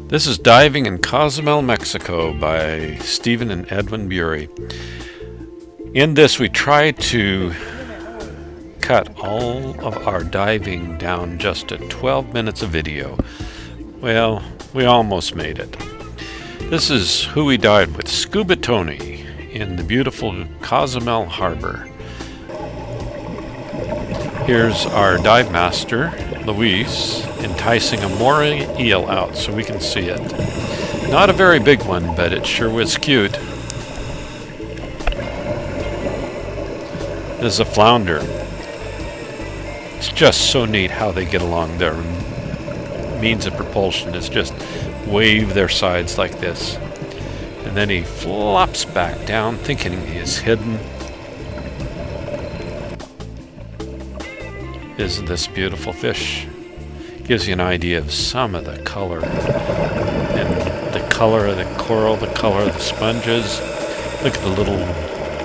This is Diving in Cozumel, Mexico by Stephen and Edwin. In this, we try to cut all of our diving down just to 12 minutes of video. Well, we almost made it. This is who we dived with, ScubaTony, in the beautiful Cozumel harbor. Here's our dive master, Luis, enticing a moray eel out so we can see it. Not a very big one, but it sure was cute. There's a flounder. It's just so neat how they get along. Their means of propulsion is just wave their sides like this. And then he flops back down thinking he is hidden. Isn't this beautiful fish? Gives you an idea of some of the color. And the color of the coral, the color of the sponges. Look at the little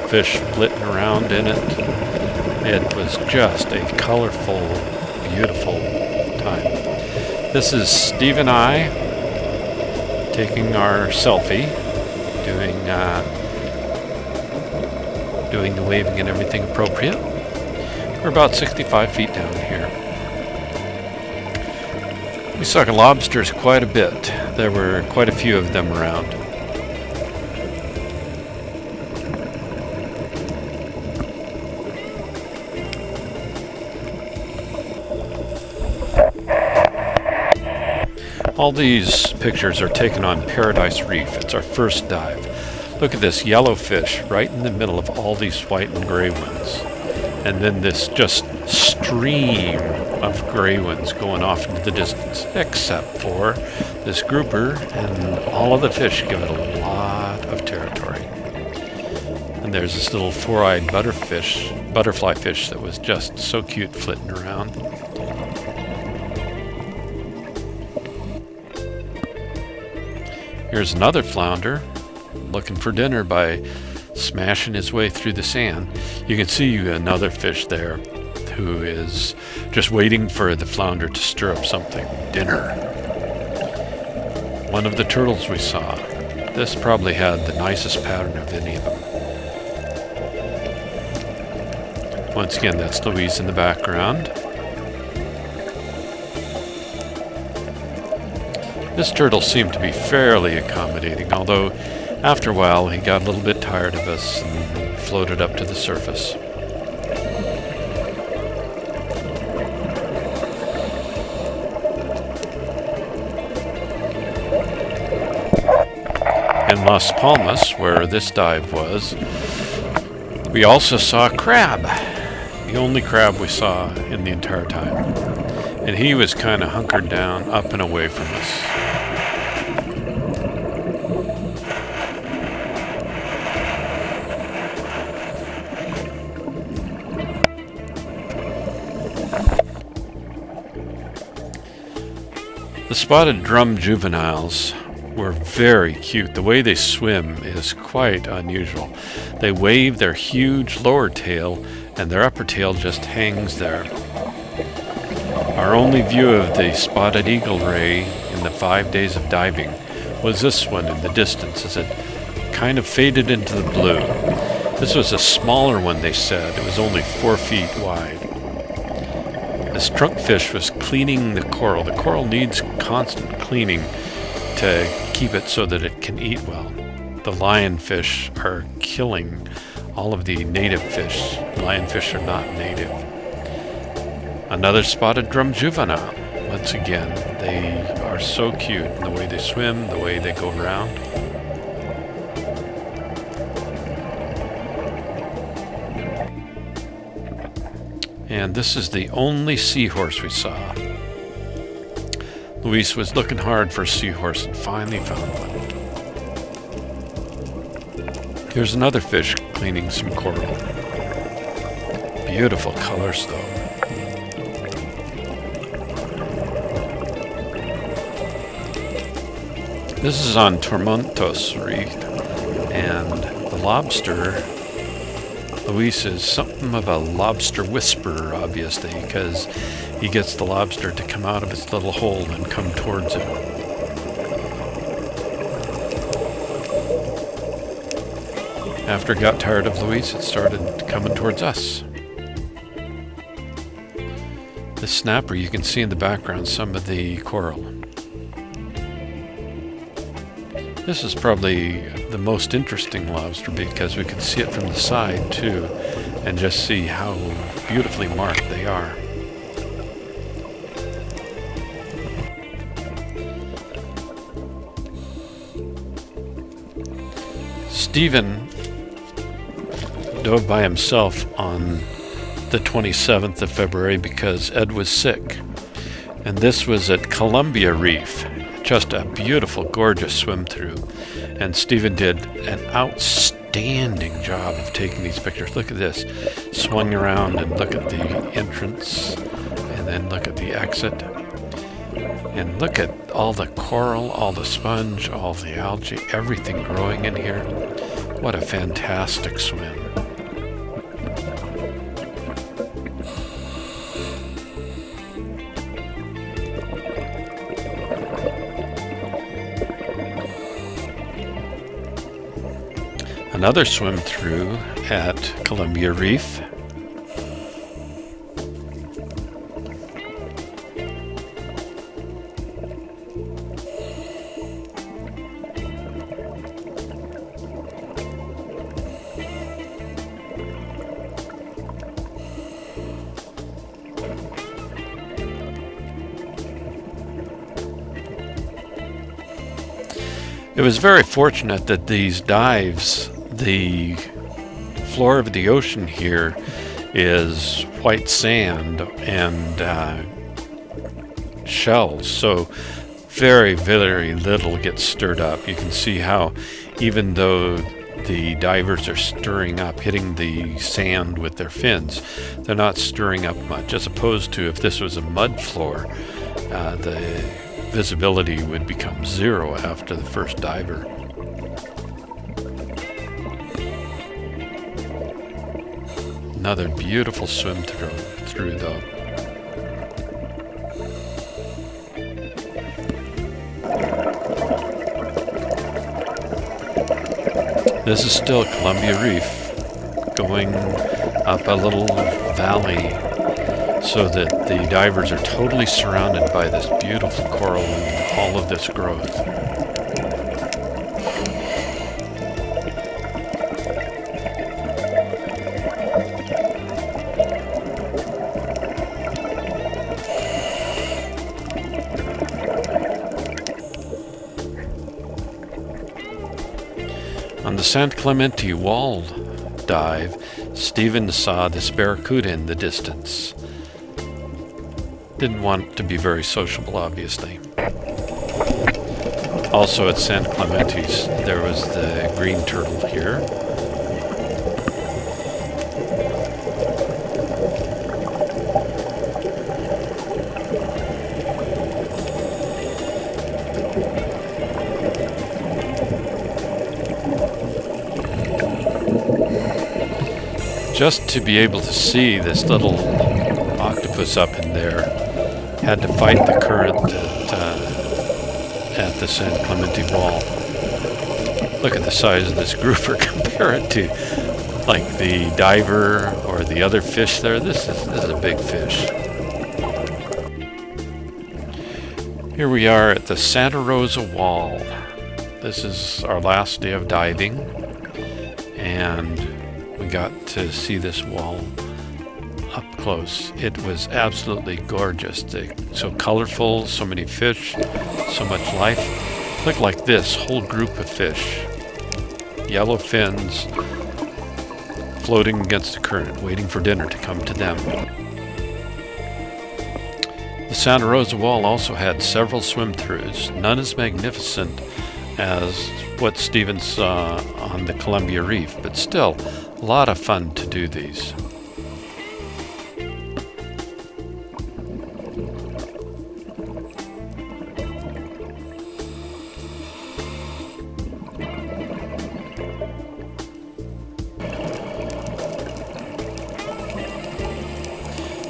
fish flitting around in it. It was just a colorful, beautiful time. This is Steve and I taking our selfie, doing the waving and everything appropriate. We're about 65 feet down here. We saw lobsters quite a bit. There were quite a few of them around. All these pictures are taken on Paradise Reef. It's our first dive. Look at this yellow fish right in the middle of all these white and gray ones. And then this just stream of gray ones going off into the distance, except for this grouper, and all of the fish give it a lot of territory. And there's this little four-eyed butterfly fish that was just so cute flitting around. Here's another flounder looking for dinner by smashing his way through the sand. You can see another fish there who is just waiting for the flounder to stir up something. Dinner. One of the turtles we saw. This probably had the nicest pattern of any of them. Once again, that's Louise in the background. This turtle seemed to be fairly accommodating, although after a while he got a little bit tired of us and floated up to the surface. In Las Palmas, where this dive was, we also saw a crab. The only crab we saw in the entire time. And he was kind of hunkered down, up and away from us. The spotted drum juveniles were very cute. The way they swim is quite unusual. They wave their huge lower tail, and their upper tail just hangs there. Our only view of the spotted eagle ray in the 5 days of diving was this one in the distance as it kind of faded into the blue. This was a smaller one, they said. It was only 4 feet wide. This trunkfish was cleaning the coral. The coral needs constant cleaning to keep it so that it can eat well. The lionfish are killing all of the native fish. Lionfish are not native. Another spotted drum juvenile. Once again, they are so cute in the way they swim, the way they go around. And this is the only seahorse we saw. Luis was looking hard for a seahorse and finally found one. Here's another fish cleaning some coral. Beautiful colors though. This is on Tormentos Reef, and the lobster, Luis is something of a lobster whisperer, obviously, because he gets the lobster to come out of its little hole and come towards him. After it got tired of Luis, it started coming towards us. The snapper, you can see in the background some of the coral. This is probably the most interesting lobster because we can see it from the side too, and just see how beautifully marked they are. Stephen dove by himself on the 27th of February because Ed was sick. And this was at Columbia Reef. Just a beautiful, gorgeous swim through. And Stephen did an outstanding job of taking these pictures. Look at this. Swung around and look at the entrance. And then look at the exit. And look at all the coral, all the sponge, all the algae, everything growing in here. What a fantastic swim. Another swim through at Columbia Reef. It was very fortunate that these dives, the floor of the ocean here is white sand and shells, so very, very little gets stirred up. You can see how even though the divers are stirring up, hitting the sand with their fins, they're not stirring up much, as opposed to if this was a mud floor, the visibility would become zero after the first diver. Another beautiful swim through though. This is still Columbia Reef, going up a little valley so that the divers are totally surrounded by this beautiful coral and all of this growth. On the San Clemente wall dive, Stephen saw this barracuda in the distance. Didn't want to be very sociable, obviously. Also at San Clemente's, there was the green turtle here. Just to be able to see this little octopus up in there, had to fight the current at the San Clemente wall. Look at the size of this grouper, compare it to like the diver or the other fish there. This is a big fish. Here we are at the Santa Rosa Wall. This is our last day of diving, and we got to see this wall up close. It was absolutely gorgeous. So colorful, so many fish, so much life. Look like this whole group of fish. Yellow fins floating against the current, waiting for dinner to come to them. The Santa Rosa Wall also had several swim-throughs, none as magnificent as what Stephen saw on the Columbia Reef, but still a lot of fun to do these.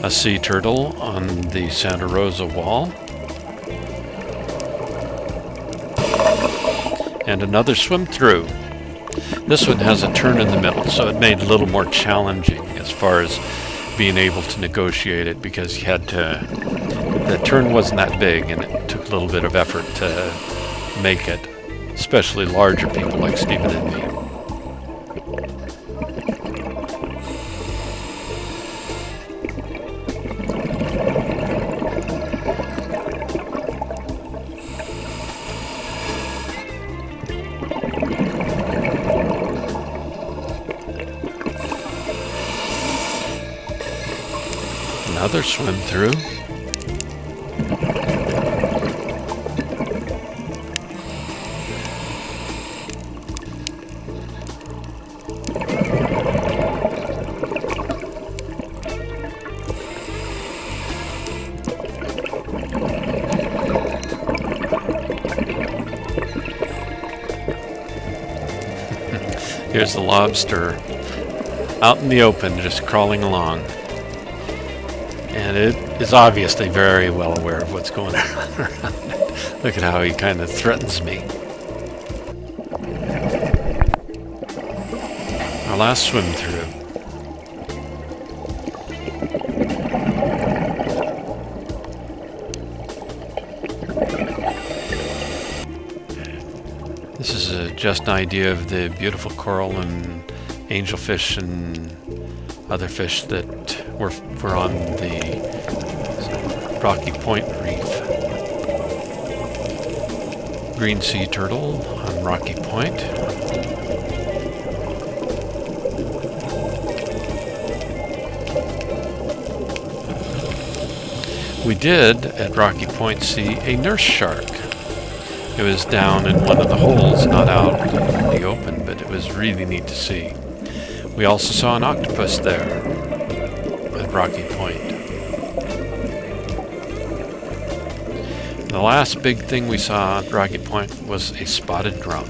A sea turtle on the Santa Rosa Wall. And another swim through. This one has a turn in the middle, so it made it a little more challenging as far as being able to negotiate it, because you had to, the turn wasn't that big and it took a little bit of effort to make it, especially larger people like Stephen and me. Another swim through. Here's the lobster out in the open, just crawling along. And it is obviously very well aware of what's going on around it. Look at how he kind of threatens me. Our last swim through. This is just an idea of the beautiful coral and angelfish and other fish that were on the Rocky Point Reef. Green sea turtle on Rocky Point. We did at Rocky Point see a nurse shark. It was down in one of the holes, not out in the open, but it was really neat to see. We also saw an octopus there at Rocky Point. The last big thing we saw at Rocky Point was a spotted drum.